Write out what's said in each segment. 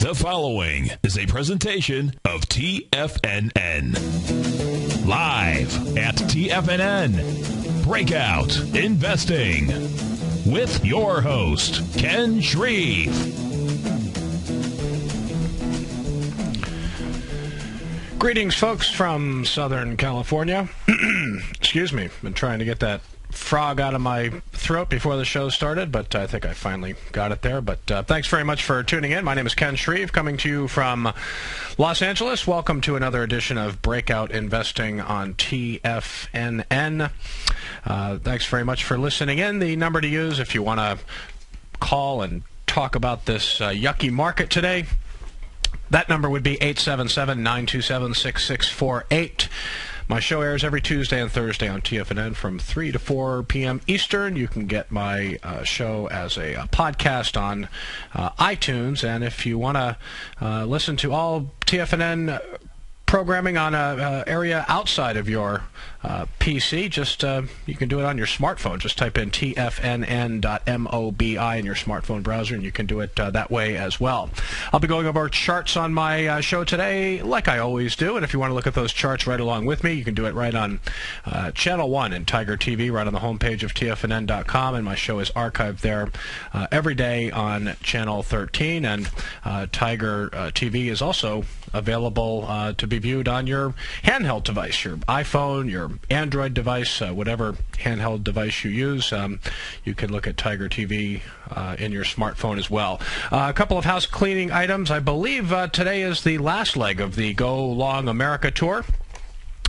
The following is a presentation of TFNN. Live at TFNN, Breakout Investing, with your host, Ken Shreve. Greetings, folks, from Southern California. Excuse me, been trying to get that frog out of my throat before the show started, but I think I finally got it there. But thanks very much for tuning in. My name is Ken Shreve, coming to you from Los Angeles. Welcome to another edition of Breakout Investing on TFNN. Thanks very much for listening in. The number to use if you want to call and talk about this yucky market today, that number would be 877-927-6648. My show airs every Tuesday and Thursday on TFNN from 3 to 4 p.m. Eastern. You can get my show as a podcast on iTunes. And if you want to listen to all TFNN programming on an area outside of your PC, just you can do it on your smartphone. Just type in tfnn.mobi in your smartphone browser, and you can do it that way as well. I'll be going over charts on my show today, like I always do, and if you want to look at those charts right along with me, you can do it right on Channel 1 in Tiger TV, right on the homepage of tfnn.com, and my show is archived there every day on Channel 13, and Tiger TV is also available to be viewed on your handheld device, your iPhone, your Android device, whatever handheld device you use. You can look at Tiger TV in your smartphone as well. A couple of house cleaning items. I believe today is the last leg of the Go Long America tour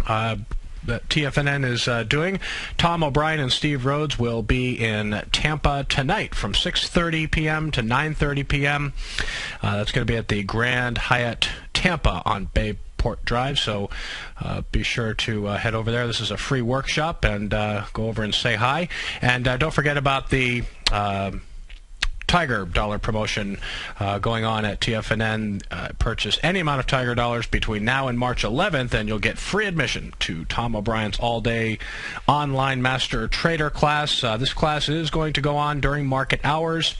that TFNN is doing. Tom O'Brien and Steve Rhodes will be in Tampa tonight from 6:30 p.m. to 9:30 p.m. That's going to be at the Grand Hyatt Tampa on Bayport Drive, so be sure to head over there. This is a free workshop, and go over and say hi. And don't forget about the Tiger Dollar promotion going on at TFNN. Purchase any amount of Tiger Dollars between now and March 11th, and you'll get free admission to Tom O'Brien's all-day online master trader class. This class is going to go on during market hours,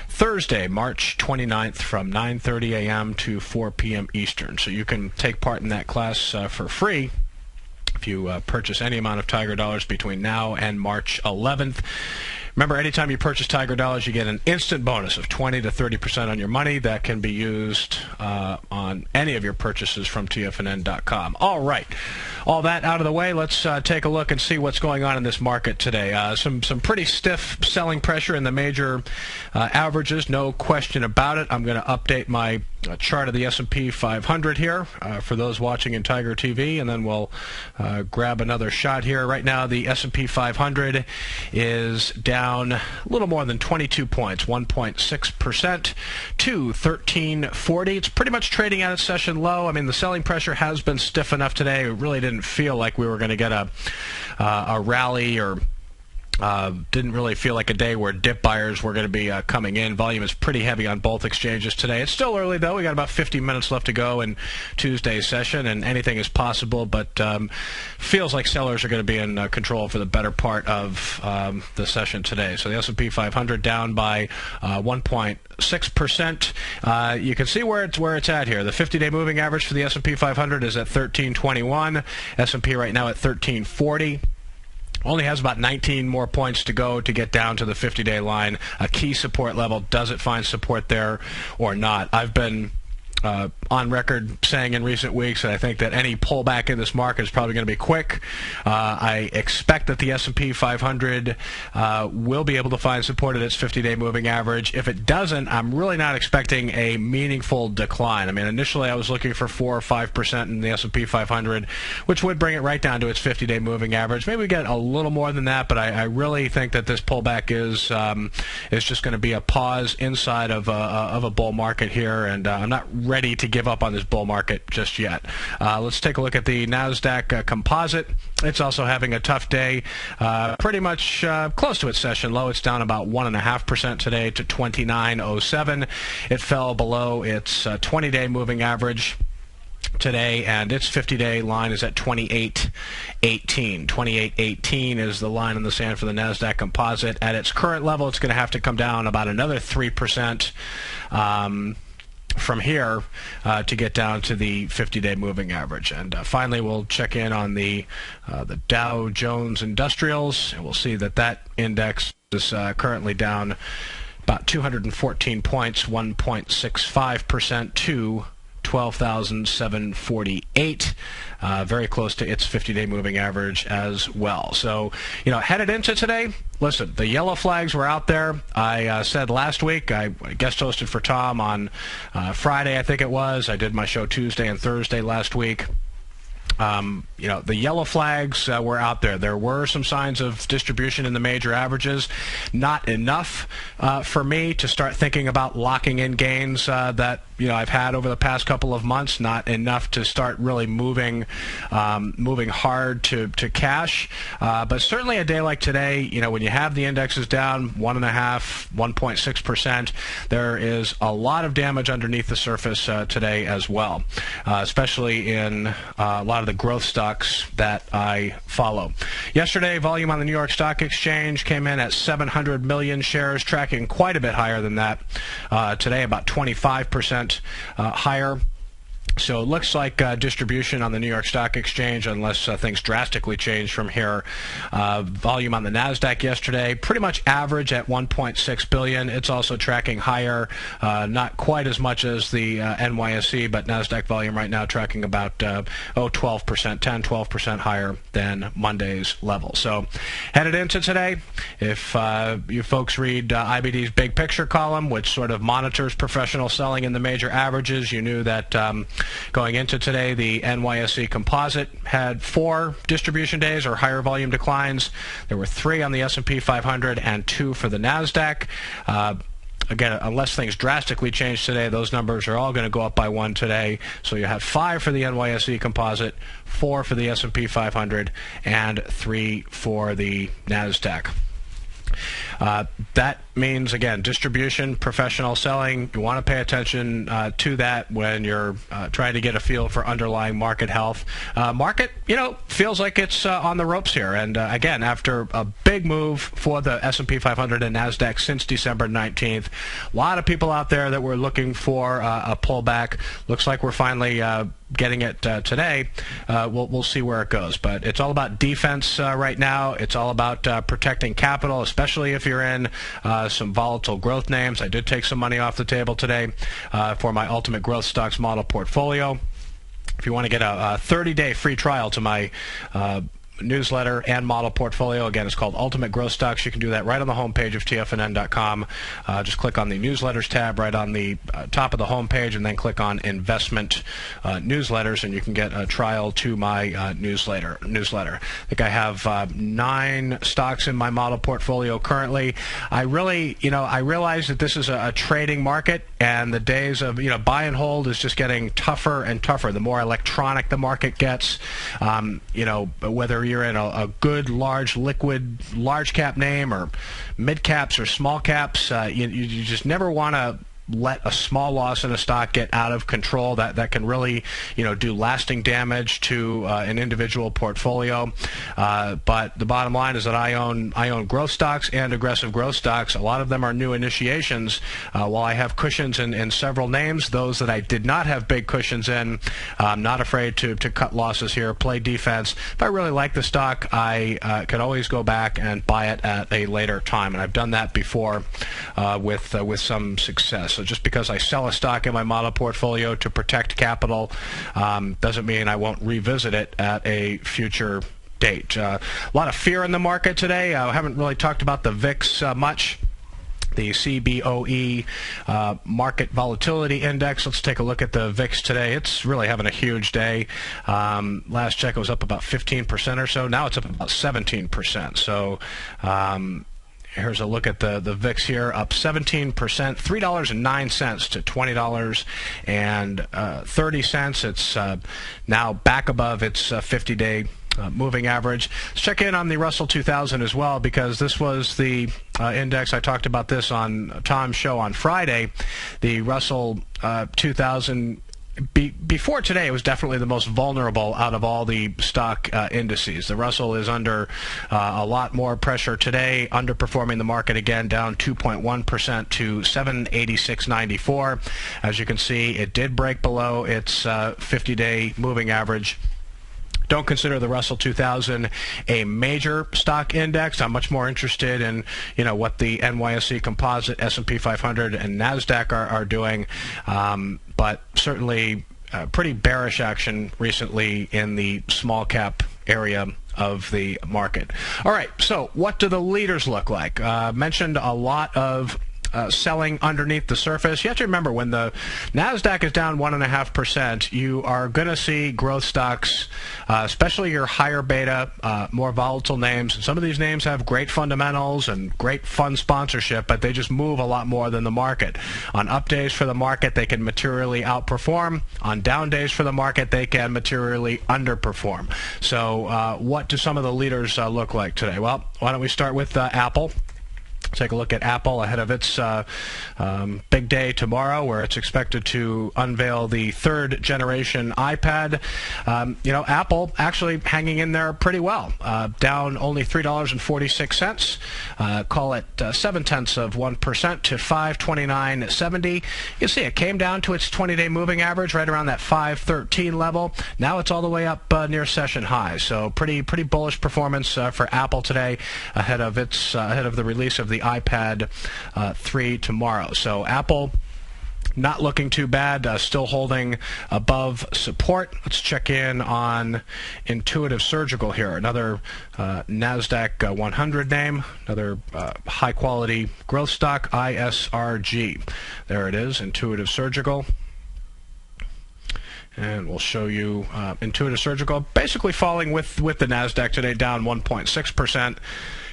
Thursday, March 29th from 9:30 a.m. to 4 p.m. Eastern. So you can take part in that class for free if you purchase any amount of Tiger Dollars between now and March 11th. Remember, anytime you purchase Tiger Dollars, you get an instant bonus of 20 to 30% on your money that can be used on any of your purchases from TFNN.com. All right. All that out of the way, let's take a look and see what's going on in this market today. Some pretty stiff selling pressure in the major averages, no question about it. I'm going to update my chart of the S&P 500 here for those watching in Tiger TV, and then we'll grab another shot here. Right now, the S&P 500 is down a little more than 22 points, 1.6% to 1340. It's pretty much trading at its session low. I mean, the selling pressure has been stiff enough today. It really didn't feel like we were going to get a rally, or didn't really feel like a day where dip buyers were going to be coming in. Volume is pretty heavy on both exchanges today. It's still early, though. We got about 50 minutes left to go in Tuesday's session, and anything is possible, but feels like sellers are going to be in control for the better part of the session today. So the S&P 500 down by 1.6%. You can see where it's at here. The 50-day moving average for the S&P 500 is at 1321. S&P right now at 1340. Only has about 19 more points to go to get down to the 50-day line, a key support level. Does it find support there or not? I've been on record saying in recent weeks that I think that any pullback in this market is probably going to be quick. I expect that the S&P 500 will be able to find support at its 50-day moving average. If it doesn't, I'm really not expecting a meaningful decline. I mean, initially I was looking for 4 or 5% in the S&P 500, which would bring it right down to its 50-day moving average. Maybe we get a little more than that, but I really think that this pullback is just going to be a pause inside of a bull market here, and I'm not ready to give up on this bull market just yet. Let's take a look at the NASDAQ composite. It's also having a tough day, pretty much close to its session low. It's down about 1.5% today to 2907. It fell below its 20-day moving average today, and its 50-day line is at 28.18. 28.18 is the line in the sand for the NASDAQ composite. At its current level, it's going to have to come down about another 3%. from here to get down to the 50-day moving average. And finally, we'll check in on the Dow Jones Industrials, and we'll see that index is currently down about 214 points, 1.65% to 12,748, very close to its 50-day moving average as well. So, headed into today, listen, the yellow flags were out there. I said last week, I guest hosted for Tom on Friday, I think it was. I did my show Tuesday and Thursday last week. The yellow flags were out there. There were some signs of distribution in the major averages. Not enough for me to start thinking about locking in gains that I've had over the past couple of months. Not enough to start really moving hard to cash. But certainly a day like today, when you have the indexes down 1.6%, there is a lot of damage underneath the surface today as well, especially in a lot of the growth stocks that I follow. Yesterday, volume on the New York Stock Exchange came in at 700 million shares, tracking quite a bit higher than that. Today, about 25% higher. So it looks like distribution on the New York Stock Exchange, unless things drastically change from here. Volume on the NASDAQ yesterday, pretty much average at 1.6 billion. It's also tracking higher, not quite as much as the NYSE, but NASDAQ volume right now tracking about 12% higher than Monday's level. So headed into today, if you folks read IBD's Big Picture column, which sort of monitors professional selling in the major averages, you knew that going into today, the NYSE Composite had 4 distribution days or higher volume declines. There were 3 on the S&P 500 and 2 for the NASDAQ. Again, unless things drastically change today, those numbers are all going to go up by 1 today. So you have 5 for the NYSE Composite, 4 for the S&P 500, and 3 for the NASDAQ. That means, again, distribution, professional selling. You want to pay attention to that when you're trying to get a feel for underlying market health. Market, feels like it's on the ropes here. And again, after a big move for the S&P 500 and NASDAQ since December 19th, a lot of people out there that were looking for a pullback. Looks like we're finally getting it today. We'll see where it goes. But it's all about defense right now. It's all about protecting capital, especially if you're in some volatile growth names. I did take some money off the table today for my Ultimate Growth Stocks model portfolio. If you want to get a 30-day free trial to my newsletter and model portfolio. Again, it's called Ultimate Growth Stocks. You can do that right on the homepage of TFNN.com. Just click on the newsletters tab right on the top of the homepage, and then click on investment newsletters, and you can get a trial to my newsletter. I think I have 9 stocks in my model portfolio currently. I realize that this is a trading market, and the days of buy and hold is just getting tougher and tougher. The more electronic the market gets, whether you're in a good, large, liquid, large cap name or mid caps or small caps, you just never want to let a small loss in a stock get out of control. That can really do lasting damage to an individual portfolio. But the bottom line is that I own growth stocks and aggressive growth stocks. A lot of them are new initiations. While I have cushions in several names, those that I did not have big cushions in, I'm not afraid to cut losses here, play defense. If I really like the stock, I could always go back and buy it at a later time, and I've done that before with some success. So just because I sell a stock in my model portfolio to protect capital doesn't mean I won't revisit it at a future date. A lot of fear in the market today. I haven't really talked about the VIX much. The CBOE Market Volatility Index. Let's take a look at the VIX today. It's really having a huge day. Last check, it was up about 15% or so. Now it's up about 17%. So here's a look at the VIX here, up 17%, $3.09 to $20.30. It's now back above its 50-day moving average. Let's check in on the Russell 2000 as well, because this was the index. I talked about this on Tom's show on Friday. The Russell 2000 before today, it was definitely the most vulnerable out of all the stock indices. The Russell is under a lot more pressure today, underperforming the market again, down 2.1% to 786.94. As you can see, it did break below its 50-day moving average. Don't consider the Russell 2000 a major stock index. I'm much more interested in, what the NYSE Composite, S&P 500, and NASDAQ are doing. But certainly pretty bearish action recently in the small cap area of the market. All right, so what do the leaders look like? Mentioned a lot of selling underneath the surface. You have to remember, when the NASDAQ is down 1.5%, you are going to see growth stocks, especially your higher beta, more volatile names. And some of these names have great fundamentals and great fund sponsorship, but they just move a lot more than the market. On up days for the market, they can materially outperform. On down days for the market, they can materially underperform. So what do some of the leaders look like today? Well, why don't we start with Apple. Take a look at Apple ahead of its big day tomorrow, where it's expected to unveil the third generation iPad. Apple actually hanging in there pretty well, down only $3.46. Call it 0.7% to $529.70. You see, it came down to its 20-day moving average right around that 513 level. Now it's all the way up near session high. So pretty bullish performance for Apple today ahead of the release of the iPad 3 tomorrow. So Apple not looking too bad, still holding above support. Let's check in on Intuitive Surgical here, another NASDAQ 100 name, another high-quality growth stock, ISRG. There it is, Intuitive Surgical. And we'll show you Intuitive Surgical basically falling with the NASDAQ today, down 1.6%.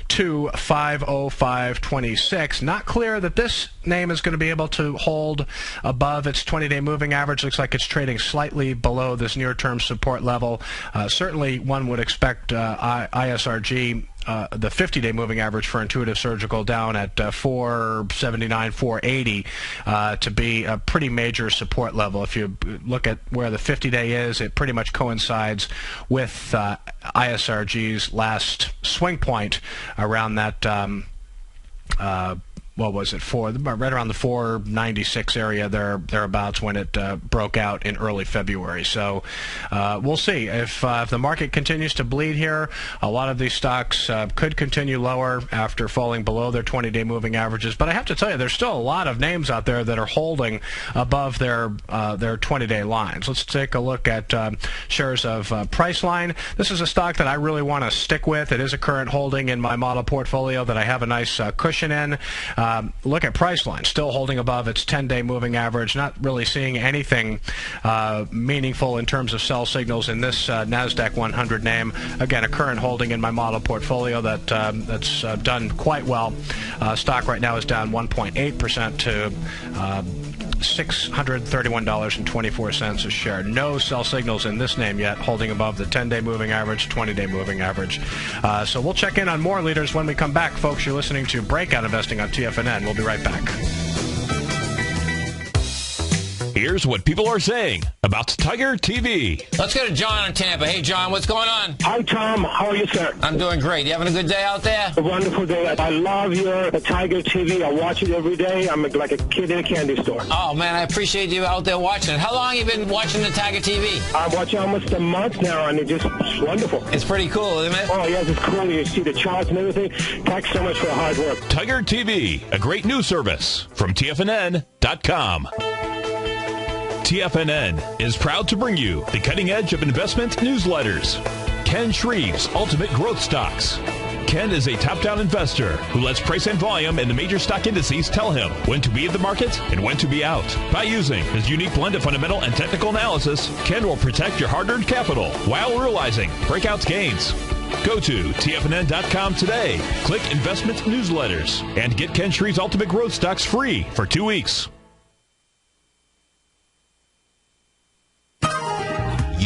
to 505.26. Not clear that this name is going to be able to hold above its 20-day moving average. Looks like it's trading slightly below this near-term support level. Certainly, one would expect ISRG, the 50-day moving average for Intuitive Surgical, down at 479, 480, to be a pretty major support level. If you look at where the 50-day is, it pretty much coincides with ISRG's last swing point around that, what was it, right around the 496 area thereabouts, when it broke out in early February. So we'll see if the market continues to bleed here. A lot of these stocks could continue lower after falling below their 20-day moving averages. But I have to tell you, there's still a lot of names out there that are holding above their 20-day lines. Let's take a look at shares of Priceline. This is a stock that I really want to stick with. It is a current holding in my model portfolio that I have a nice cushion in. Look at Priceline, still holding above its 10-day moving average. Not really seeing anything meaningful in terms of sell signals in this NASDAQ 100 name. Again, a current holding in my model portfolio that's done quite well. Stock right now is down 1.8% to $631.24 a share. No sell signals in this name yet, holding above the 10-day moving average, 20-day moving average. So we'll check in on more leaders when we come back. Folks, you're listening to Breakout Investing on TFNN. We'll be right back. Here's what people are saying about Tiger TV. Let's go to John in Tampa. Hey, John, what's going on? Hi, Tom. How are you, sir? I'm doing great. You having a good day out there? A wonderful day. I love your Tiger TV. I watch it every day. I'm like a kid in a candy store. Oh, man, I appreciate you out there watching it. How long have you been watching the Tiger TV? I'm watching almost a month now, and it's wonderful. It's pretty cool, isn't it? Oh, yes, it's cool. You see the charts and everything. Thanks so much for the hard work. Tiger TV, a great news service from TFNN.com. TFNN is proud to bring you the cutting edge of investment newsletters. Ken Shreve's Ultimate Growth Stocks. Ken is a top-down investor who lets price and volume in the major stock indices tell him when to be in the market and when to be out. By using his unique blend of fundamental and technical analysis, Ken will protect your hard-earned capital while realizing breakout gains. Go to TFNN.com today, click Investment Newsletters, and get Ken Shreve's Ultimate Growth Stocks free for 2 weeks.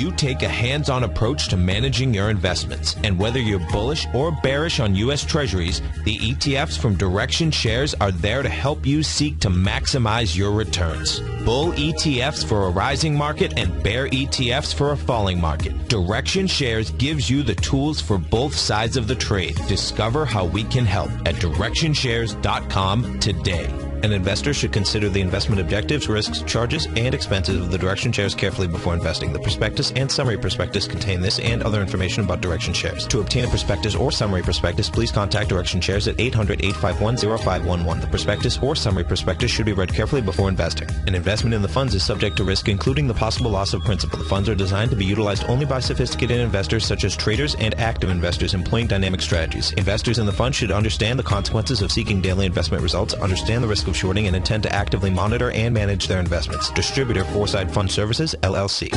you take a hands-on approach to managing your investments. And whether you're bullish or bearish on U.S. Treasuries, the ETFs from Direction Shares are there to help you seek to maximize your returns. Bull ETFs for a rising market and bear ETFs for a falling market. Direction Shares gives you the tools for both sides of the trade. Discover how we can help at directionshares.com today. An investor should consider the investment objectives, risks, charges, and expenses of the Direction Shares carefully before investing. The prospectus and summary prospectus contain this and other information about Direction Shares. To obtain a prospectus or summary prospectus, please contact Direction Shares at 800-851-0511. The prospectus or summary prospectus should be read carefully before investing. An investment in the funds is subject to risk, including the possible loss of principal. The funds are designed to be utilized only by sophisticated investors such as traders and active investors employing dynamic strategies. Investors in the fund should understand the consequences of seeking daily investment results, understand the risk of shorting, and intend to actively monitor and manage their investments. Distributor Foreside Fund Services, LLC.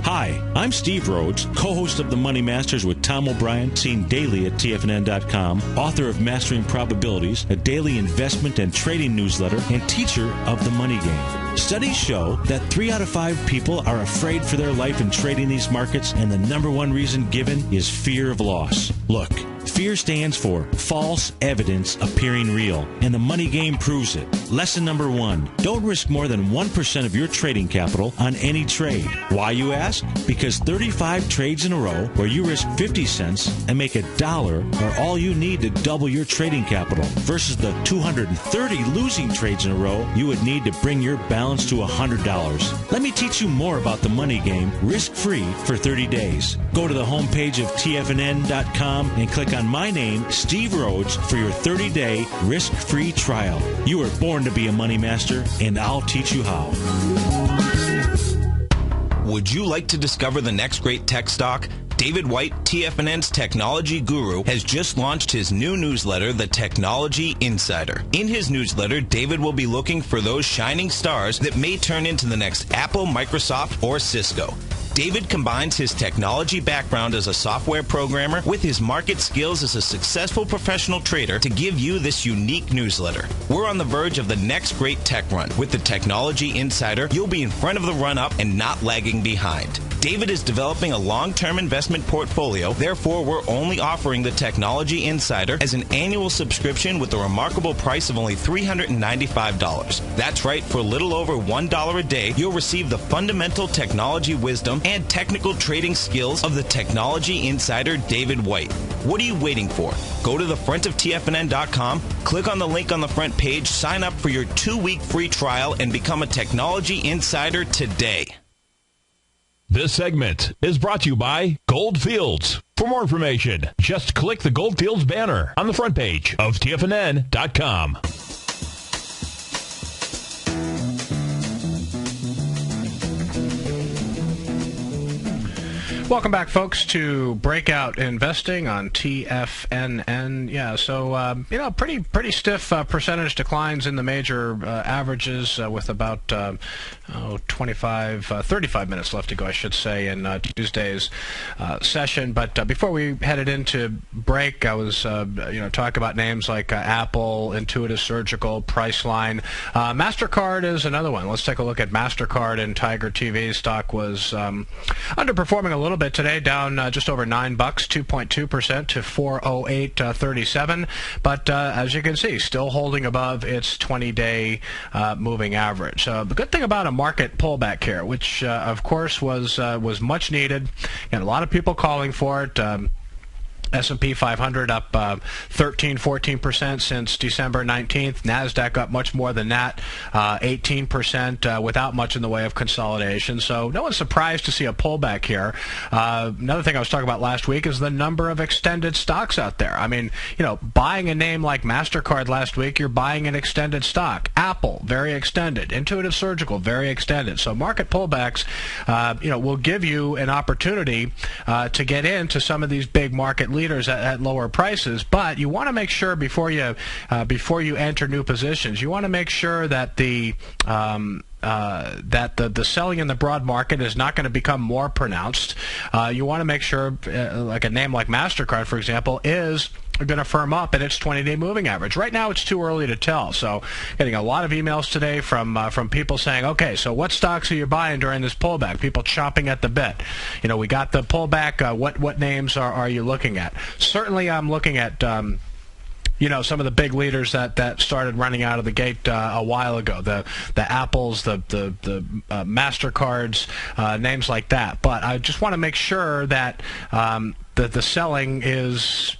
Hi, I'm Steve Rhodes, co-host of The Money Masters with Tom O'Brien, seen daily at TFNN.com, author of Mastering Probabilities, a daily investment and trading newsletter, and teacher of The Money Game. Studies show that 3 out of 5 people are afraid for their life in trading these markets, and the number one reason given is fear of loss. Look, fear stands for false evidence appearing real, and the money game proves it. Lesson number 1, don't risk more than 1% of your trading capital on any trade. Why, you ask? Because 35 trades in a row where you risk 50 cents and make $1 are all you need to double your trading capital, versus the 230 losing trades in a row you would need to bring your balance to $100. Let me teach you more about the money game risk-free for 30 days. Go to the homepage of TFNN.com and click on my name, Steve Rhodes, for your 30-day risk-free trial. You were born to be a money master, and I'll teach you how. Would you like to discover the next great tech stock? David White, TFNN's technology guru, has just launched his new newsletter, The Technology Insider. In his newsletter, David will be looking for those shining stars that may turn into the next Apple, Microsoft, or Cisco. David combines his technology background as a software programmer with his market skills as a successful professional trader to give you this unique newsletter. We're on the verge of the next great tech run. With the Technology Insider, you'll be in front of the run-up and not lagging behind. David is developing a long-term investment portfolio, therefore we're only offering the Technology Insider as an annual subscription with a remarkable price of only $395. That's right, for a little over $1 a day, you'll receive the fundamental technology wisdom and technical trading skills of the Technology Insider David White. What are you waiting for? Go to the front of TFNN.com, click on the link on the front page, sign up for your 2-week free trial, and become a Technology Insider today. This segment is brought to you by Goldfields. For more information, just click the Goldfields banner on the front page of TFNN.com. Welcome back, folks, to Breakout Investing on TFNN. Yeah, so, pretty stiff percentage declines in the major averages with about 35 minutes left to go, I should say, in Tuesday's session. But before we headed into break, I was, talking about names like Apple, Intuitive Surgical, Priceline. MasterCard is another one. Let's take a look at MasterCard, and Tiger TV stock was underperforming a little bit today, down just over $9, 2.2% to 408.37. But as you can see, still holding above its 20-day moving average. So the good thing about a market pullback here, which of course was much needed, and a lot of people calling for it. S&P 500 up 13-14% since December 19th. NASDAQ up much more than that, 18% without much in the way of consolidation. So no one's surprised to see a pullback here. Another thing I was talking about last week is the number of extended stocks out there. I mean, buying a name like MasterCard last week, you're buying an extended stock. Apple, very extended. Intuitive Surgical, very extended. So market pullbacks, will give you an opportunity to get into some of these big market leaders at lower prices, but you want to make sure before you enter new positions, you want to make sure that the selling in the broad market is not going to become more pronounced. You want to make sure, like a name like MasterCard, for example, is going to firm up at its 20-day moving average. Right now, it's too early to tell. So, getting a lot of emails today from people saying, "Okay, so what stocks are you buying during this pullback?" People chomping at the bit. You know, we got the pullback. What names are you looking at? Certainly, I'm looking at some of the big leaders that started running out of the gate a while ago. The Apples, the MasterCards, names like that. But I just want to make sure that the selling is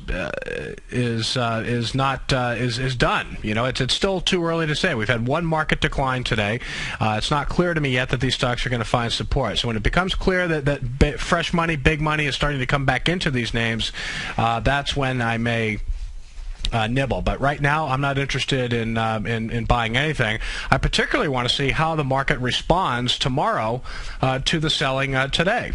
done. You know, it's still too early to say. We've had one market decline today. It's not clear to me yet that these stocks are going to find support. So when it becomes clear that fresh money, big money, is starting to come back into these names, that's when I may nibble. But right now, I'm not interested in buying anything. I particularly want to see how the market responds tomorrow to the selling today.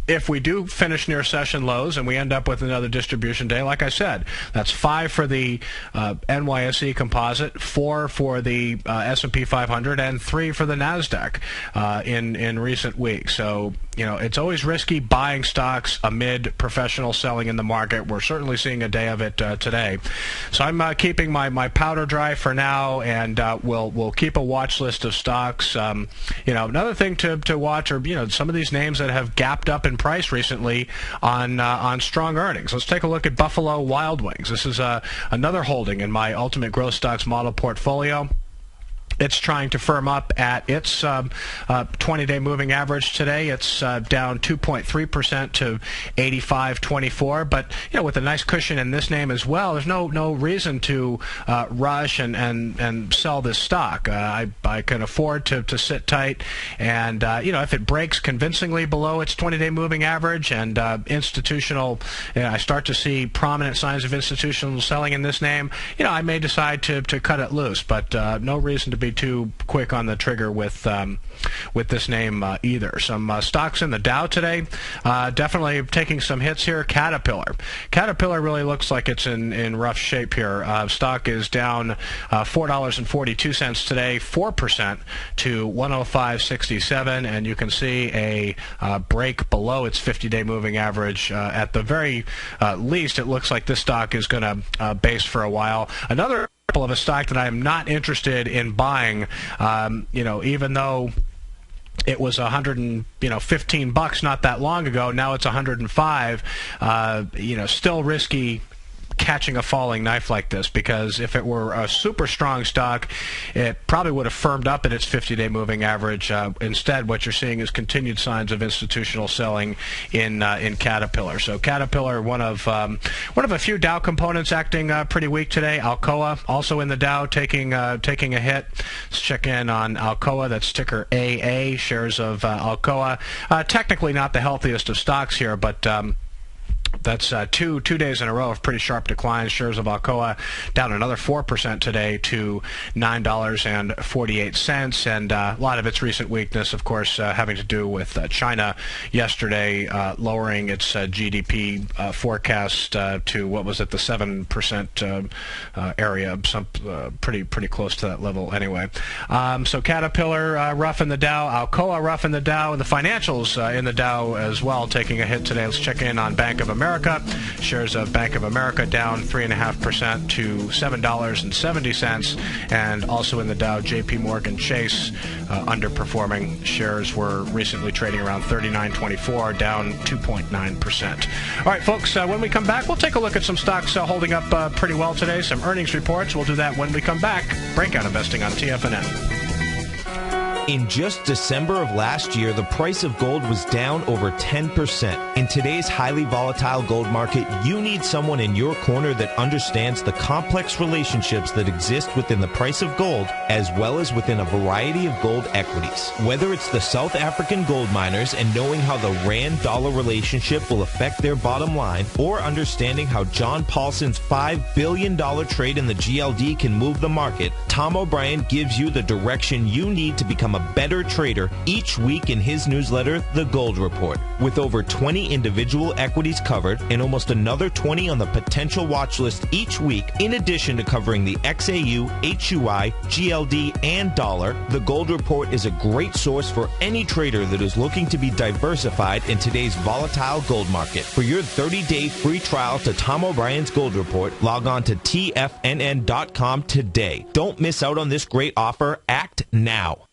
If we do finish near session lows and we end up with another distribution day, like I said, that's 5 for the NYSE Composite, 4 for the S&P 500, and 3 for the NASDAQ in recent weeks. So, you know, it's always risky buying stocks amid professional selling in the market. We're certainly seeing a day of it today. So I'm keeping my powder dry for now, and we'll keep a watch list of stocks. Another thing to watch are, some of these names that have gapped up in price recently on strong earnings. Let's take a look at Buffalo Wild Wings. This is another holding in my Ultimate Growth Stocks model portfolio. It's trying to firm up at its 20-day moving average today. It's down 2.3% to 85.24. But with a nice cushion in this name as well, there's no reason to rush and sell this stock. I can afford to sit tight, and if it breaks convincingly below its 20-day moving average and institutional, I start to see prominent signs of institutional selling in this name. I may decide to cut it loose, but no reason to be too quick on the trigger with this name either. Some stocks in the Dow today, definitely taking some hits here. Caterpillar really looks like it's in rough shape here. Stock is down $4.42 today, 4% to 105.67, and you can see a break below its 50-day moving average. At the very least, it looks like this stock is going to base for a while. Another of a stock that I am not interested in buying, even though it was $115 not that long ago. Now it's $105. Still risky catching a falling knife like this, because if it were a super strong stock, it probably would have firmed up at its 50-day moving average. Instead, what you're seeing is continued signs of institutional selling in Caterpillar. So Caterpillar, one of a few Dow components acting pretty weak today. Alcoa also in the Dow taking a hit. Let's check in on Alcoa. That's ticker AA. Shares of Alcoa. Technically not the healthiest of stocks here, but that's two days in a row of pretty sharp declines. Shares of Alcoa down another 4% today to $9.48, and a lot of its recent weakness, of course, having to do with China yesterday lowering its GDP forecast to what was at the 7% area, pretty close to that level anyway. So Caterpillar rough in the Dow, Alcoa rough in the Dow, and the financials in the Dow as well taking a hit today. Let's check in on Bank of America. Shares of Bank of America down 3.5% to $7.70, and also in the Dow, J.P. Morgan Chase underperforming. Shares were recently trading around $39.24, down 2.9%. All right, folks, when we come back, we'll take a look at some stocks holding up pretty well today, some earnings reports. We'll do that when we come back. Breakout Investing on TFNN. In just December of last year, the price of gold was down over 10%. In today's highly volatile gold market, you need someone in your corner that understands the complex relationships that exist within the price of gold, as well as within a variety of gold equities. Whether it's the South African gold miners and knowing how the rand-dollar relationship will affect their bottom line, or understanding how John Paulson's $5 billion trade in the GLD can move the market, Tom O'Brien gives you the direction you need to become become a better trader each week in his newsletter, The Gold Report. With over 20 individual equities covered and almost another 20 on the potential watch list each week, in addition to covering the XAU, HUI, GLD, and dollar, The Gold Report is a great source for any trader that is looking to be diversified in today's volatile gold market. For your 30-day free trial to Tom O'Brien's Gold Report, log on to TFNN.com today. Don't miss out on this great offer. Act now.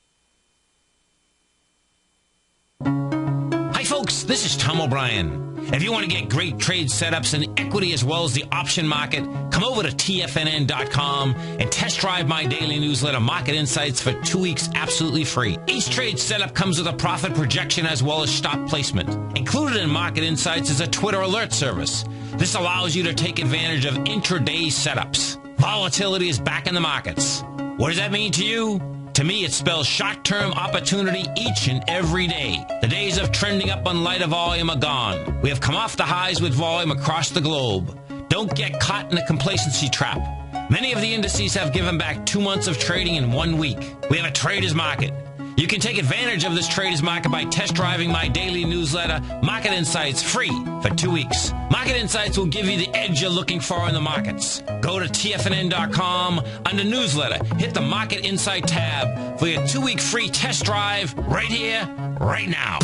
Hi folks, this is Tom O'Brien. If you want to get great trade setups in equity as well as the option market, come over to TFNN.com and test drive my daily newsletter, Market Insights, for 2 weeks absolutely free. Each trade setup comes with a profit projection as well as stop placement. Included in Market Insights is a Twitter alert service. This allows you to take advantage of intraday setups. Volatility is back in the markets. What does that mean to you? To me, it spells short-term opportunity each and every day. The days of trending up on lighter volume are gone. We have come off the highs with volume across the globe. Don't get caught in a complacency trap. Many of the indices have given back 2 months of trading in 1 week. We have a trader's market. You can take advantage of this trader's market by test driving my daily newsletter, Market Insights, free for 2 weeks. Market Insights will give you the edge you're looking for in the markets. Go to TFNN.com, under newsletter, hit the Market Insight tab for your 2-week free test drive right here, right now.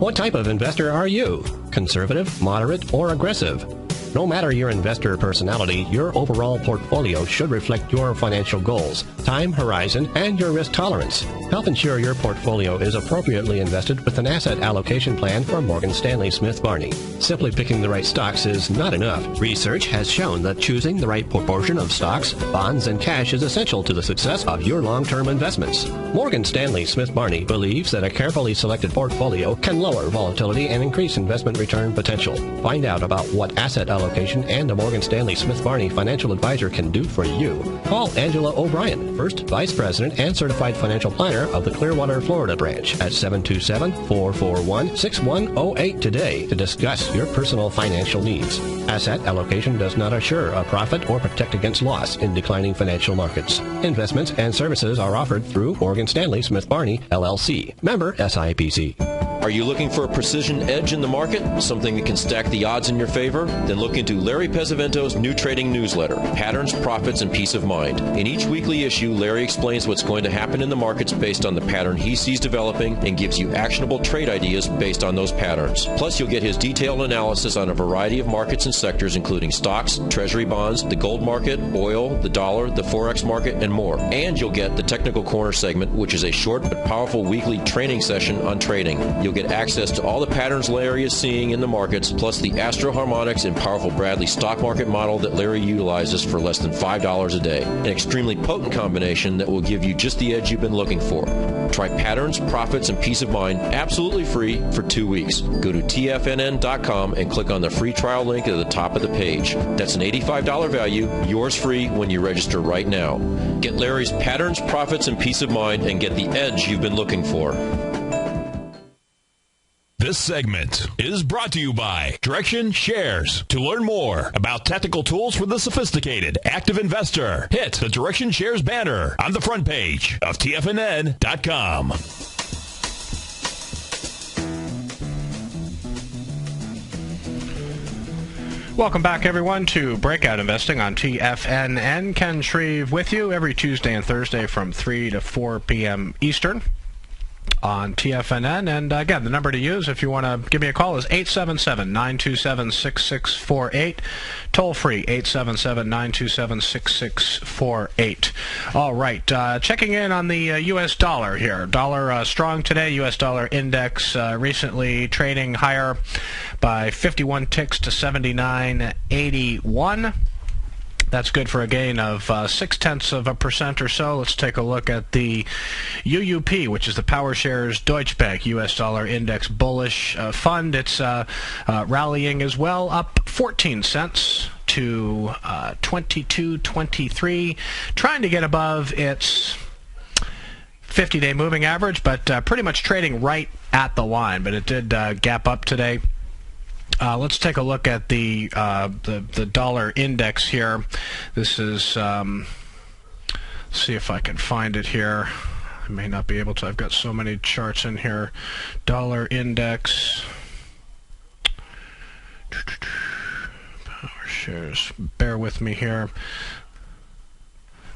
What type of investor are you? Conservative, moderate, or aggressive? No matter your investor personality, your overall portfolio should reflect your financial goals, time horizon, and your risk tolerance. Help ensure your portfolio is appropriately invested with an asset allocation plan from Morgan Stanley Smith Barney. Simply picking the right stocks is not enough. Research has shown that choosing the right proportion of stocks, bonds, and cash is essential to the success of your long-term investments. Morgan Stanley Smith Barney believes that a carefully selected portfolio can lower volatility and increase investment return potential. Find out about what asset allocation and a Morgan Stanley Smith Barney financial advisor can do for you. Call Angela O'Brien, First Vice President and Certified Financial Planner of the Clearwater, Florida branch at 727-441-6108 today to discuss your personal financial needs. Asset allocation does not assure a profit or protect against loss in declining financial markets. Investments and services are offered through Morgan Stanley Smith Barney, LLC. Member SIPC. Are you looking for a precision edge in the market? Something that can stack the odds in your favor? Then look into Larry Pesavento's new trading newsletter, Patterns, Profits, and Peace of Mind. In each weekly issue, Larry explains what's going to happen in the markets based on the pattern he sees developing and gives you actionable trade ideas based on those patterns. Plus, you'll get his detailed analysis on a variety of markets and sectors, including stocks, treasury bonds, the gold market, oil, the dollar, the forex market, and more. And you'll get the Technical Corner segment, which is a short but powerful weekly training session on trading. You'll get access to all the patterns Larry is seeing in the markets, plus the Astro Harmonics and powerful Bradley stock market model that Larry utilizes for less than $5 a day. An extremely potent combination that will give you just the edge you've been looking for. Try Patterns, Profits, and Peace of Mind absolutely free for 2 weeks. Go to TFNN.com and click on the free trial link at the top of the page. That's an $85 value, yours free when you register right now. Get Larry's Patterns, Profits, and Peace of Mind and get the edge you've been looking for. This segment is brought to you by Direction Shares. To learn more about tactical tools for the sophisticated active investor, hit the Direction Shares banner on the front page of TFNN.com. Welcome back, everyone, to Breakout Investing on TFNN. Ken Shreve with you every Tuesday and Thursday from 3 to 4 p.m. Eastern on TFNN. And again, the number to use if you want to give me a call is 877-927-6648. Toll free, 877-927-6648. All right, checking in on the U.S. dollar here. Dollar strong today. U.S. dollar index recently trading higher by 51 ticks to 79.81. That's good for a gain of 0.6% or so. Let's take a look at the UUP, which is the Power Shares Deutsche Bank U.S. dollar index bullish fund. It's rallying as well, up 14 cents to 22.23, trying to get above its 50-day moving average, but pretty much trading right at the line. But it did gap up today. Let's take a look at the dollar index here. This is, let's see if I can find it here. I may not be able to. I've got so many charts in here. Dollar index. Power shares. Bear with me here.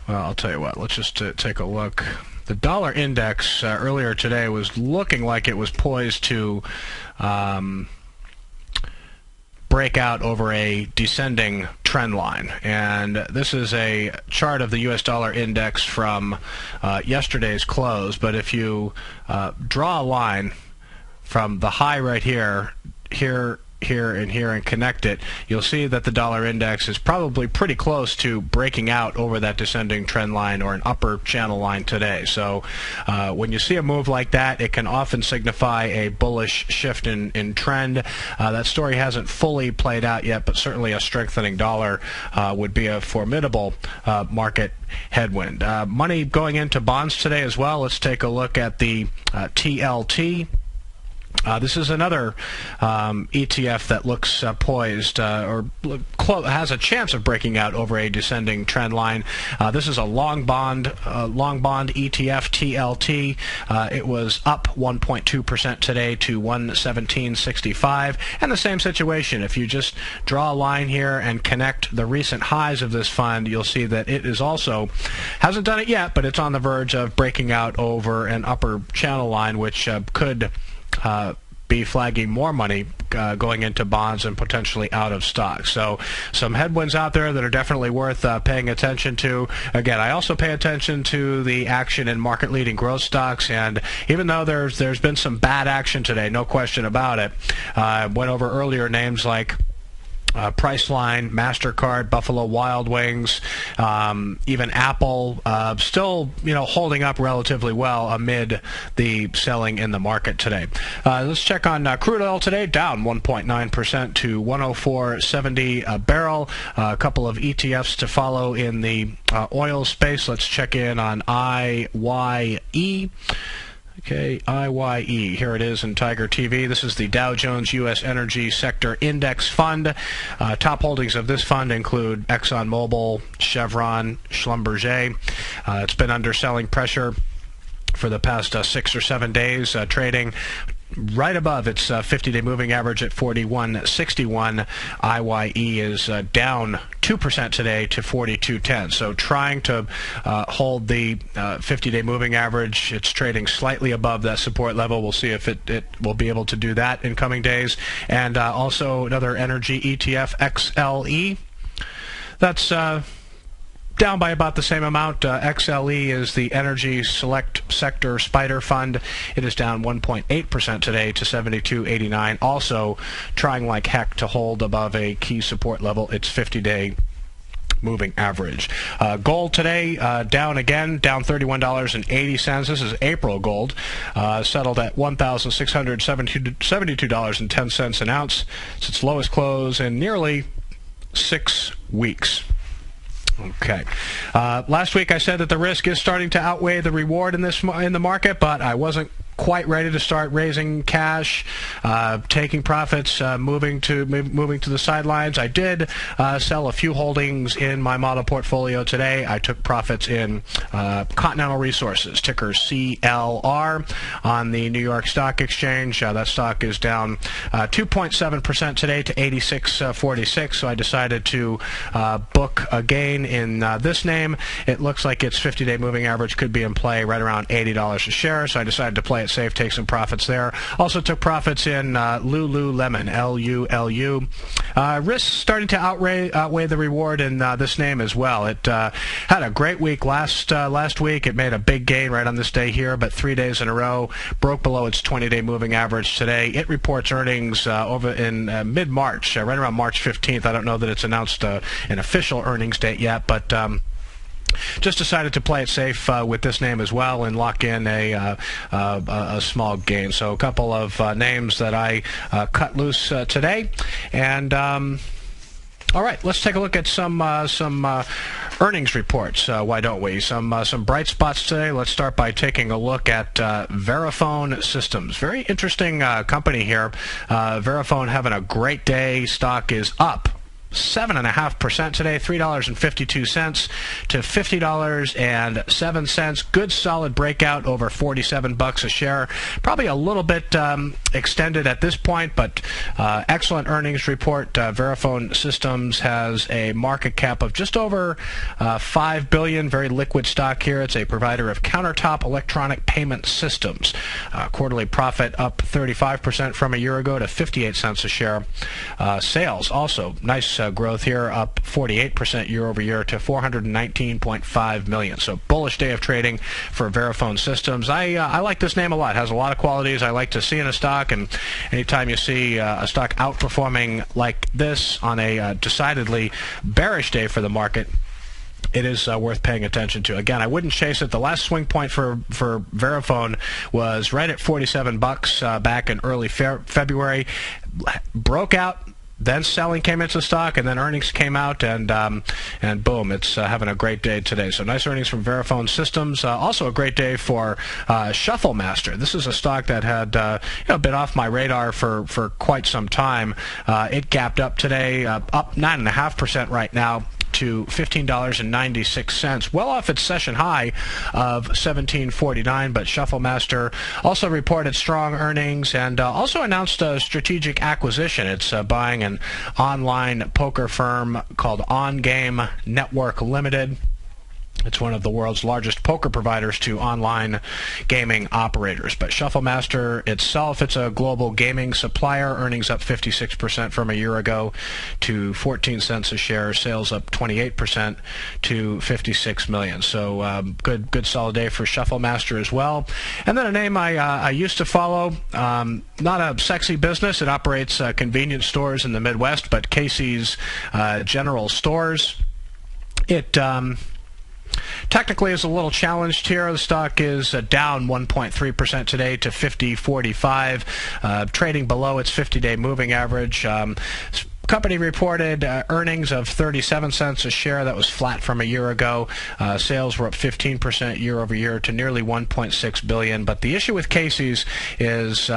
Well, I'll tell you what. Let's just take a look. The dollar index earlier today was looking like it was poised to break out over a descending trend line. And this is a chart of the U.S. dollar index from yesterday's close. But if you draw a line from the high right here, and connect it, you'll see that the dollar index is probably pretty close to breaking out over that descending trend line or an upper channel line today. So when you see a move like that, it can often signify a bullish shift in trend. That story hasn't fully played out yet, but certainly a strengthening dollar would be a formidable market headwind. Money going into bonds today as well. Let's take a look at the TLT. This is another ETF that looks poised or has a chance of breaking out over a descending trend line. This is a long bond ETF, TLT. It was up 1.2% today to 117.65. And the same situation. If you just draw a line here and connect the recent highs of this fund, you'll see that it is also, hasn't done it yet, but it's on the verge of breaking out over an upper channel line, which could be flagging more money going into bonds and potentially out of stocks. So some headwinds out there that are definitely worth paying attention to. Again, I also pay attention to the action in market-leading growth stocks, and even though there's been some bad action today, no question about it, I went over earlier names like Priceline, MasterCard, Buffalo Wild Wings, even Apple, still holding up relatively well amid the selling in the market today. Let's check on crude oil today, down 1.9% to 104.70 a barrel. A couple of ETFs to follow in the oil space. Let's check in on IYE. Okay, IYE. Here it is in Tiger TV. This is the Dow Jones U.S. Energy Sector Index Fund. Top holdings of this fund include ExxonMobil, Chevron, Schlumberger. It's been under selling pressure for the past 6 or 7 days, trading right above its 50-day moving average at 41.61. IYE is down 2% today to 42.10. So trying to hold the 50-day moving average. It's trading slightly above that support level. We'll see if it will be able to do that in coming days. And also another energy ETF, XLE. That's down by about the same amount. XLE is the Energy Select Sector Spider Fund. It is down 1.8% today to 72.89. Also trying like heck to hold above a key support level, its 50-day moving average. Gold today down again, down $31.80. This is April gold, settled at $1,672.10 an ounce. It's its lowest close in nearly 6 weeks. Okay. Last week I said that the risk is starting to outweigh the reward in the market, but I wasn't quite ready to start raising cash, taking profits, moving to the sidelines. I did sell a few holdings in my model portfolio today. I took profits in Continental Resources, ticker CLR, on the New York Stock Exchange. That stock is down 2.7% today to 86.46. So I decided to book a gain in this name. It looks like its 50-day moving average could be in play right around $80 a share. So I decided to play it safe, take some profits there. Also took profits in Lululemon, LULU. Risks starting to outweigh the reward in this name as well. It had a great week last week. It made a big gain right on this day here, but 3 days in a row broke below its 20-day moving average today. It reports earnings over in mid-March, right around March 15th. I don't know that it's announced an official earnings date yet, but just decided to play it safe with this name as well and lock in a small gain. So a couple of names that I cut loose today. And all right, let's take a look at some earnings reports. Why don't we? Some bright spots today. Let's start by taking a look at Verifone Systems. Very interesting company here. Verifone having a great day. Stock is up 7.5% today, $3.52 to $50.07. Good solid breakout over $47 a share. Probably a little bit extended at this point, but excellent earnings report. Verifone Systems has a market cap of just over $5 billion. Very liquid stock here. It's a provider of countertop electronic payment systems. Quarterly profit up 35% from a year ago to 58 cents a share. Sales also nice growth here, up 48% year over year to $419.5 million. So bullish day of trading for Verifone Systems. I like this name a lot. It has a lot of qualities I like to see in a stock, and anytime you see a stock outperforming like this on a decidedly bearish day for the market, it is worth paying attention to. Again, I wouldn't chase it. The last swing point for Verifone was right at $47 back in early February. Broke out. Then selling came into stock, and then earnings came out, and boom, it's having a great day today. So nice earnings from Verifone Systems. Also a great day for Shuffle Master. This is a stock that had been off my radar for quite some time. It gapped up today, up 9.5% right now to $15.96, well off its session high of $17.49. But Shuffle Master also reported strong earnings and also announced a strategic acquisition. It's buying an online poker firm called On Game Network Limited. It's one of the world's largest poker providers to online gaming operators. But Shuffle Master itself, it's a global gaming supplier. Earnings up 56% from a year ago to 14 cents a share. Sales up 28% to $56 million. So good solid day for Shuffle Master as well. And then a name I used to follow. Not a sexy business. It operates convenience stores in the Midwest, but Casey's General Stores. It technically is a little challenged here. The stock is down 1.3% today to 50.45, trading below its 50-day moving average. Company reported earnings of 37 cents a share. That was flat from a year ago. Sales were up 15% year over year to nearly $1.6 billion. But the issue with Casey's is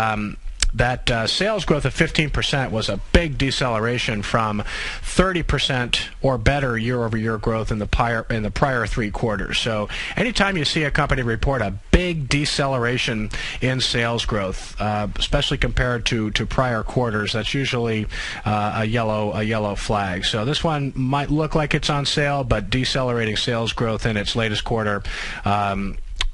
that sales growth of 15% was a big deceleration from 30% or better year-over-year growth in the prior 3 quarters. So anytime you see a company report a big deceleration in sales growth, especially compared to prior quarters, that's usually a yellow flag. So this one might look like it's on sale, but decelerating sales growth in its latest quarter,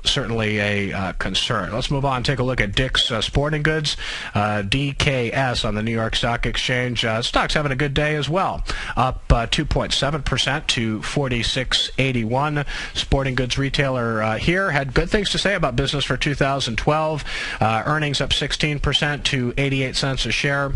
certainly a concern. Let's move on and take a look at Dick's Sporting Goods, DKS on the New York Stock Exchange. Stock's having a good day as well, up 2.7% to $46.81. Sporting goods retailer here had good things to say about business for 2012. Earnings up 16% to 88 cents a share.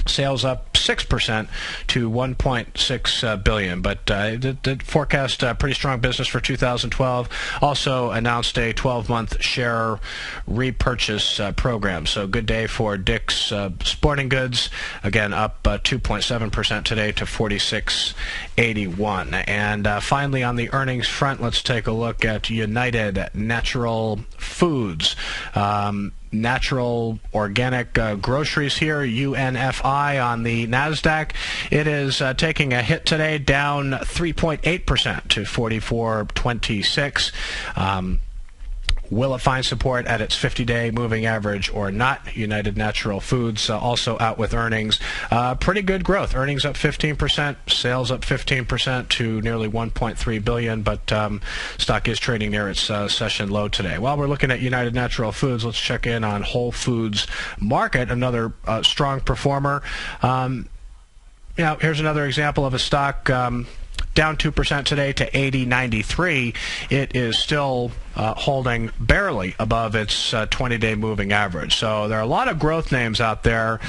Sales up 6% to $1.6 billion, but did forecast pretty strong business for 2012. Also announced a 12-month share repurchase program. So good day for Dick's Sporting Goods. Again, up 2.7% today to $46.81. And finally, on the earnings front, let's take a look at United Natural Foods. Natural organic groceries here, UNFI on the NASDAQ. It is taking a hit today, down 3.8% to 44.26. Will it find support at its 50-day moving average or not? United Natural Foods also out with earnings. Pretty good growth. Earnings up 15%, sales up 15% to nearly $1.3 billion, but stock is trading near its session low today. While we're looking at United Natural Foods, let's check in on Whole Foods Market, another strong performer. Here's another example of a stock down 2% today to 80.93. It is still holding barely above its 20-day moving average. So there are a lot of growth names out there.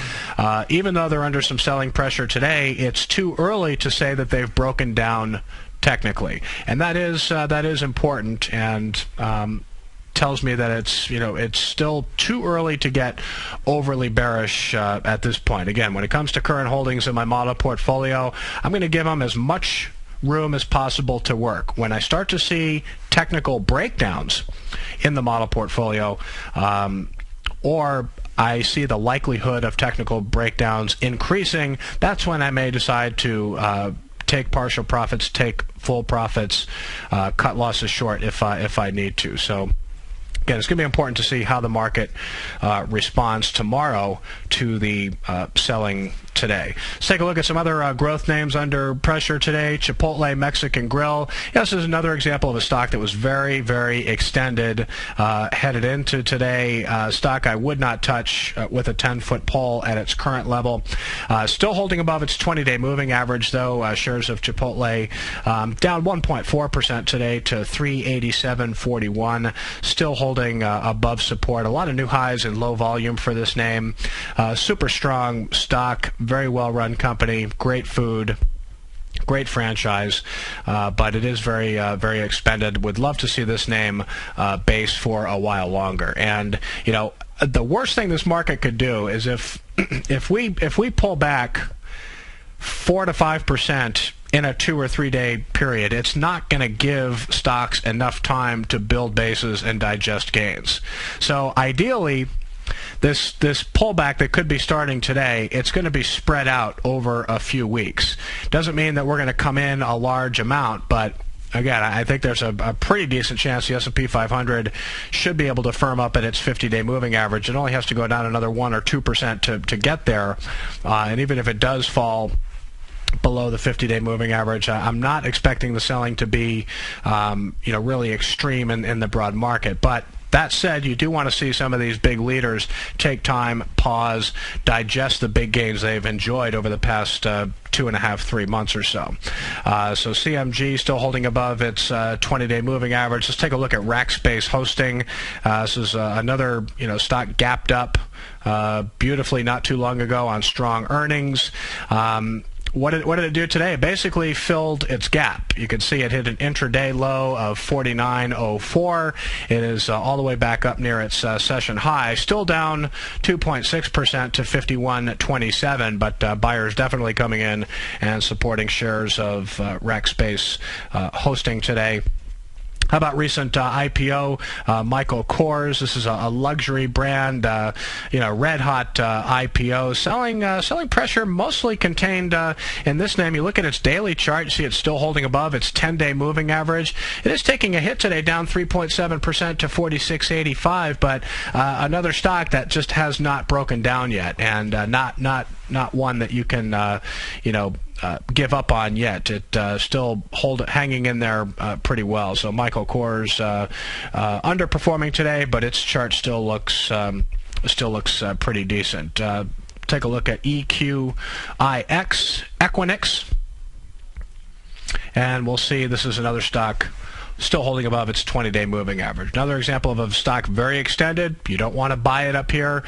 Even though they're under some selling pressure today, it's too early to say that they've broken down technically, and that is important, and tells me that it's still too early to get overly bearish at this point. Again, when it comes to current holdings in my model portfolio, I'm going to give them as much room as possible to work. When I start to see technical breakdowns in the model portfolio, or I see the likelihood of technical breakdowns increasing, that's when I may decide to take partial profits, take full profits, cut losses short if I need to. So again, it's going to be important to see how the market responds tomorrow to the selling today. Let's take a look at some other growth names under pressure today. Chipotle Mexican Grill. Yeah, this is another example of a stock that was very, very extended headed into today. Stock I would not touch with a 10-foot pole at its current level. Still holding above its 20-day moving average, though. Shares of Chipotle down 1.4% today to 387.41. Still holding above support. A lot of new highs in low volume for this name. Super strong stock. Very well-run company, great food, great franchise, but it is very, very expended. Would love to see this name base for a while longer. And you know, the worst thing this market could do is if we pull back 4 to 5% in a 2 or 3 day period, it's not going to give stocks enough time to build bases and digest gains. So ideally, this pullback that could be starting today, it's going to be spread out over a few weeks. Doesn't mean that we're going to come in a large amount, but again, I think there's a pretty decent chance the S&P 500 should be able to firm up at its 50-day moving average. It only has to go down another 1 or 2% to get there, and even if it does fall below the 50-day moving average, I'm not expecting the selling to be really extreme in the broad market. But that said, you do want to see some of these big leaders take time, pause, digest the big gains they've enjoyed over the past 2.5, 3 months or so. So CMG still holding above its 20-day moving average. Let's take a look at Rackspace Hosting. This is another stock gapped up beautifully not too long ago on strong earnings. What did it do today? It basically filled its gap. You can see it hit an intraday low of 49.04. It is all the way back up near its session high. Still down 2.6% to 51.27, but buyers definitely coming in and supporting shares of Rackspace Hosting today. How about recent IPO, Michael Kors? This is a luxury brand, red hot IPO. Selling pressure mostly contained in this name. You look at its daily chart, you see it's still holding above its 10-day moving average. It is taking a hit today, down 3.7% to 46.85, but another stock that just has not broken down yet, and not one that you can give up on yet. It still hanging in there pretty well. So Michael Kors underperforming today, but its chart still looks pretty decent. Take a look at EQIX, Equinix, and we'll see. This is another stock still holding above its 20-day moving average. Another example of a stock very extended. You don't want to buy it up here,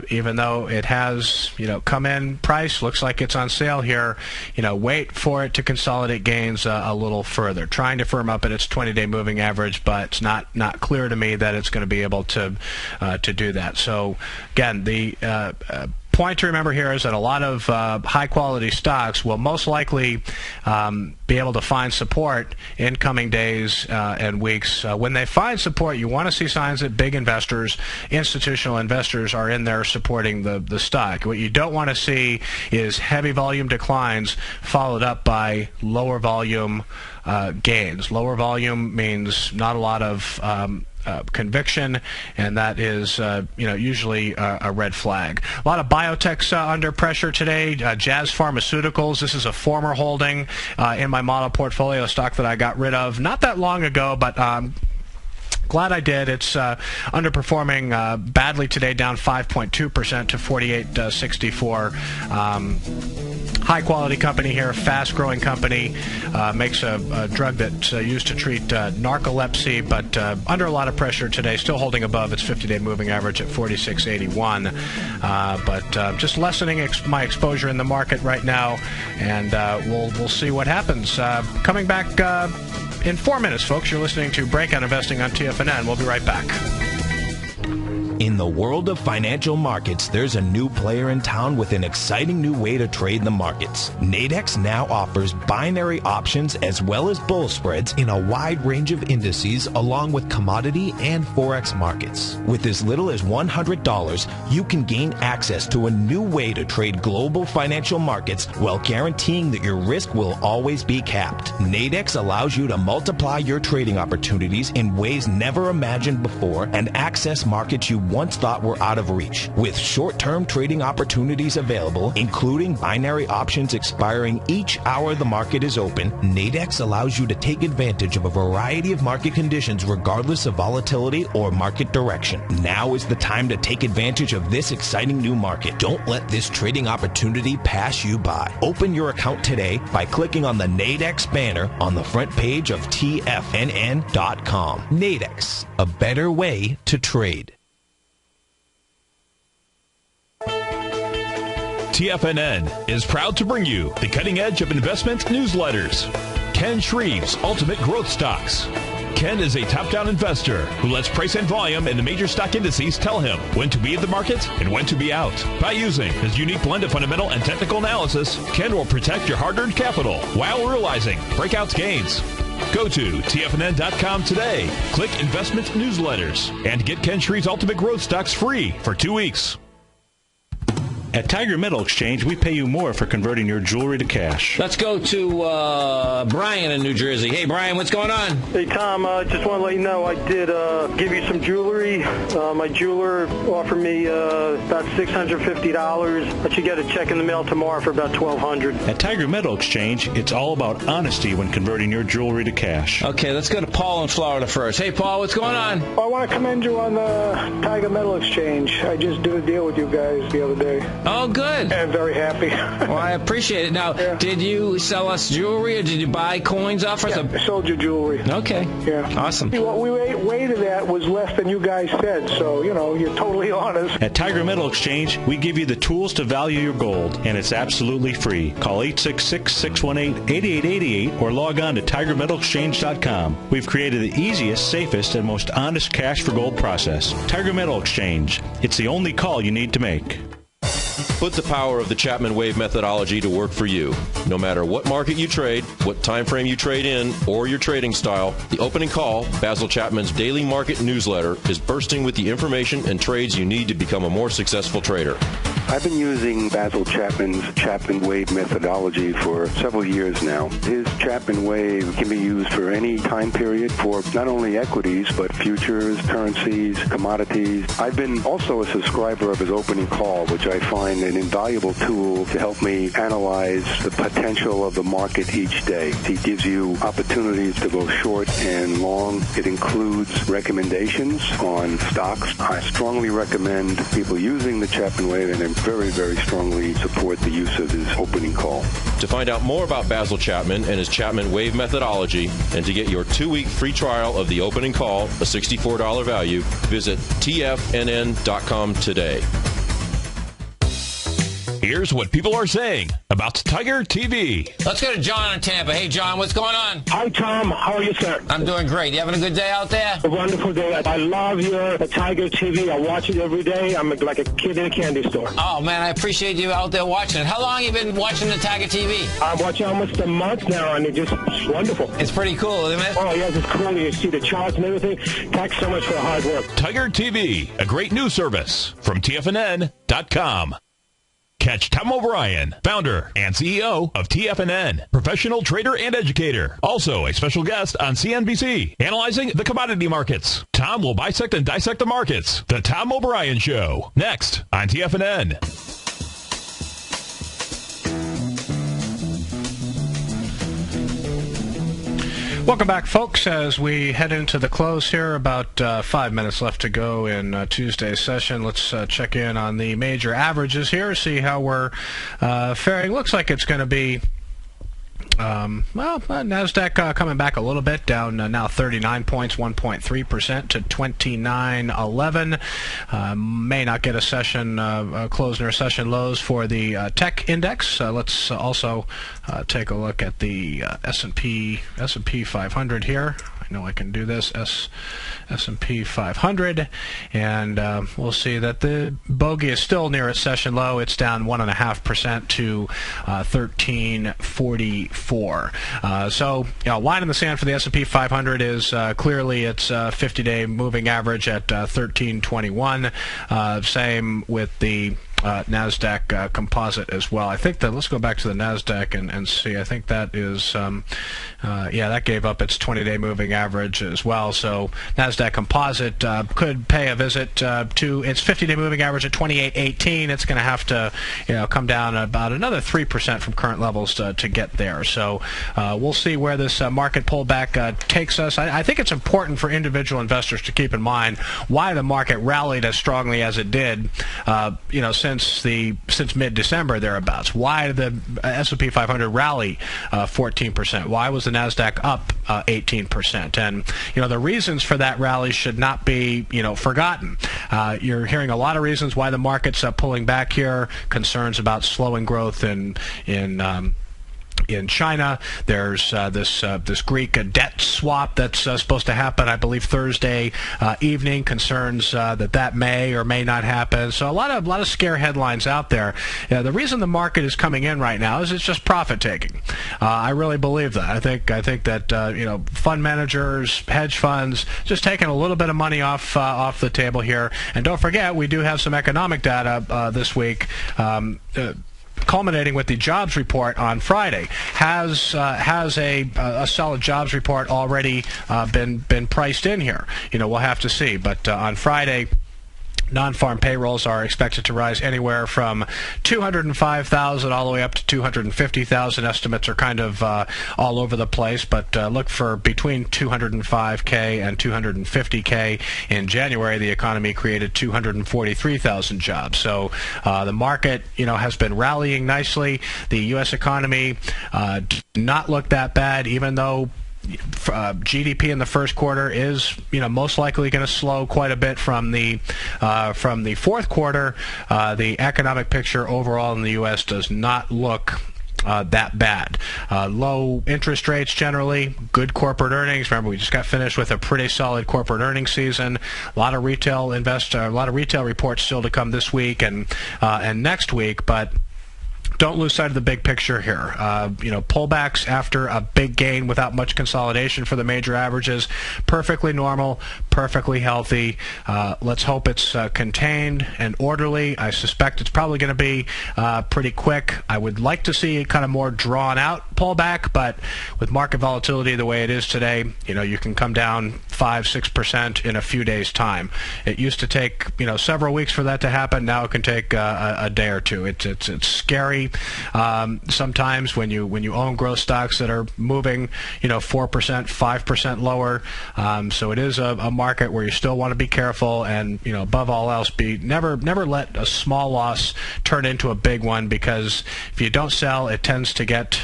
even though it has, come in price. Looks like it's on sale here. Wait for it to consolidate gains a little further. Trying to firm up at its 20-day moving average, but it's not clear to me that it's going to be able to do that. So again, the point to remember here is that a lot of high-quality stocks will most likely be able to find support in coming days and weeks. When they find support, you want to see signs that big investors, institutional investors, are in there supporting the stock. What you don't want to see is heavy volume declines followed up by lower volume gains. Lower volume means not a lot of conviction, and that is usually a red flag. A lot of biotechs under pressure today. Jazz Pharmaceuticals, this is a former holding in my model portfolio, a stock that I got rid of not that long ago, but glad I did. It's underperforming badly today, down 5.2% to 48.64. High-quality company here, fast-growing company, makes a drug that's used to treat narcolepsy, but under a lot of pressure today, still holding above its 50-day moving average at 46.81. But just lessening my exposure in the market right now, and we'll see what happens. Coming back in 4 minutes, folks. You're listening to Breakout Investing on TFNN. We'll be right back. In In the world of financial markets, there's a new player in town with an exciting new way to trade the markets. Nadex now offers binary options as well as bull spreads in a wide range of indices along with commodity and forex markets. With as little as $100, you can gain access to a new way to trade global financial markets while guaranteeing that your risk will always be capped. Nadex allows you to multiply your trading opportunities in ways never imagined before and access markets you once thought were out of reach. With short-term trading opportunities available, including binary options expiring each hour the market is open, Nadex allows you to take advantage of a variety of market conditions regardless of volatility or market direction. Now is the time to take advantage of this exciting new market. Don't let this trading opportunity pass you by. Open your account today by clicking on the Nadex banner on the front page of TFNN.com. Nadex, a better way to trade. TFNN is proud to bring you the cutting edge of investment newsletters. Ken Shreve's Ultimate Growth Stocks. Ken is a top-down investor who lets price and volume in the major stock indices tell him when to be in the market and when to be out. By using his unique blend of fundamental and technical analysis, Ken will protect your hard-earned capital while realizing breakout gains. Go to TFNN.com today, click Investment Newsletters, and get Ken Shreve's Ultimate Growth Stocks free for 2 weeks. At Tiger Metal Exchange, we pay you more for converting your jewelry to cash. Let's go to Brian in New Jersey. Hey, Brian, what's going on? Hey, Tom, just want to let you know I did give you some jewelry. My jeweler offered me about $650, but you get a check in the mail tomorrow for about $1,200. At Tiger Metal Exchange, it's all about honesty when converting your jewelry to cash. Okay, let's go to Paul in Florida first. Hey, Paul, what's going on? I want to commend you on the Tiger Metal Exchange. I just did a deal with you guys the other day. Oh, good. I'm very happy. Well, I appreciate it. Now, Did you sell us jewelry or did you buy coins off us? I sold you jewelry. Okay. Yeah. Awesome. What we weighted at was less than you guys said, so, you're totally honest. At Tiger Metal Exchange, we give you the tools to value your gold, and it's absolutely free. Call 866-618-8888 or log on to TigerMetalExchange.com. We've created the easiest, safest, and most honest cash for gold process. Tiger Metal Exchange. It's the only call you need to make. Put the power of the Chapman Wave methodology to work for you. No matter what market you trade, what time frame you trade in, or your trading style, the opening call, Basil Chapman's daily market newsletter, is bursting with the information and trades you need to become a more successful trader. I've been using Basil Chapman's Chapman Wave methodology for several years now. His Chapman Wave can be used for any time period for not only equities, but futures, currencies, commodities. I've been also a subscriber of his opening call, which I find an invaluable tool to help me analyze the potential of the market each day. He gives you opportunities to go short and long. It includes recommendations on stocks. I strongly recommend people using the Chapman Wave, and I very, very strongly support the use of his opening call. To find out more about Basil Chapman and his Chapman Wave methodology, and to get your 2-week free trial of the opening call, a $64 value, visit TFNN.com today. Here's what people are saying about Tiger TV. Let's go to John in Tampa. Hey, John, what's going on? Hi, Tom. How are you, sir? I'm doing great. You having a good day out there? A wonderful day. I love your Tiger TV. I watch it every day. I'm like a kid in a candy store. Oh, man, I appreciate you out there watching it. How long have you been watching the Tiger TV? I'm watching almost a month now, and it's wonderful. It's pretty cool, isn't it? Oh, yes, it's cool. You see the charts and everything. Thanks so much for the hard work. Tiger TV, a great news service from TFNN.com. Catch Tom O'Brien, founder and CEO of TFNN, professional trader and educator. Also a special guest on CNBC, analyzing the commodity markets. Tom will bisect and dissect the markets. The Tom O'Brien Show, next on TFNN. Welcome back, folks, as we head into the close here. About 5 minutes left to go in Tuesday's session. Let's check in on the major averages here, see how we're faring. Looks like it's going to be NASDAQ coming back a little bit, down now 39 points, 1.3% to 2911. May not get a session close near session lows for the tech index. Let's also take a look at the S&P 500 here. I know I can do this. S&P 500, and we'll see that the bogey is still near its session low. It's down 1.5% to 1344. So, line in the sand for the S&P 500 is clearly its 50-day moving average at 1321. Same with the NASDAQ composite as well. I think that, let's go back to the NASDAQ and see. I think that is, that gave up its 20-day moving average as well. So NASDAQ composite could pay a visit to its 50-day moving average at 2818. It's going to have to, come down about another 3% from current levels to get there. So we'll see where this market pullback takes us. I think it's important for individual investors to keep in mind why the market rallied as strongly as it did, since mid-December thereabouts. Why did the S&P 500 rally 14%? Why was the NASDAQ up 18%? And the reasons for that rally should not be forgotten. You're hearing a lot of reasons why the market's pulling back here. Concerns about slowing growth in China. There's this Greek debt swap that's supposed to happen, I believe, Thursday evening. Concerns that may or may not happen. So a lot of scare headlines out there. The reason the market is coming in right now is it's just profit taking. I really believe that. I think that fund managers, hedge funds, just taking a little bit of money off the table here. And don't forget, we do have some economic data this week. Culminating with the jobs report on Friday. Has a solid jobs report already been priced in here? We'll have to see. But on Friday, non-farm payrolls are expected to rise anywhere from 205,000 all the way up to 250,000. Estimates are kind of all over the place, but look for between 205K and 250K. In January, the economy created 243,000 jobs. So the market, has been rallying nicely. The U.S. economy did not look that bad, even though GDP in the first quarter is, most likely going to slow quite a bit from the fourth quarter. The economic picture overall in the U.S. does not look that bad. Low interest rates generally, good corporate earnings. Remember, we just got finished with a pretty solid corporate earnings season. A lot of retail reports still to come this week and next week, but don't lose sight of the big picture here. Pullbacks after a big gain without much consolidation for the major averages, perfectly normal, perfectly healthy. Let's hope it's contained and orderly. I suspect it's probably going to be pretty quick. I would like to see kind of more drawn-out pullback, but with market volatility the way it is today, you can come down 5-6% in a few days' time. It used to take several weeks for that to happen. Now it can take a day or two. It's scary. Sometimes when you own growth stocks that are moving 4%, 5% lower, so it is a market where you still want to be careful and above all else never let a small loss turn into a big one, because if you don't sell, it tends to get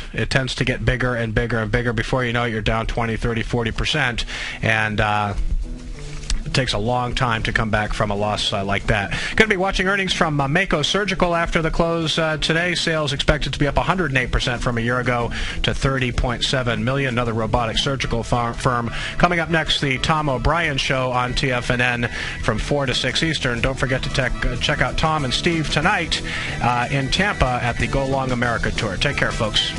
bigger and bigger and bigger. Before you know it, you're down 20, 30, 40%, and it takes a long time to come back from a loss like that. Going to be watching earnings from Mako Surgical after the close today. Sales expected to be up 108% from a year ago to $30.7 million. Another robotic surgical firm. Coming up next, the Tom O'Brien Show on TFNN from 4 to 6 Eastern. Don't forget to check out Tom and Steve tonight in Tampa at the Go Long America Tour. Take care, folks.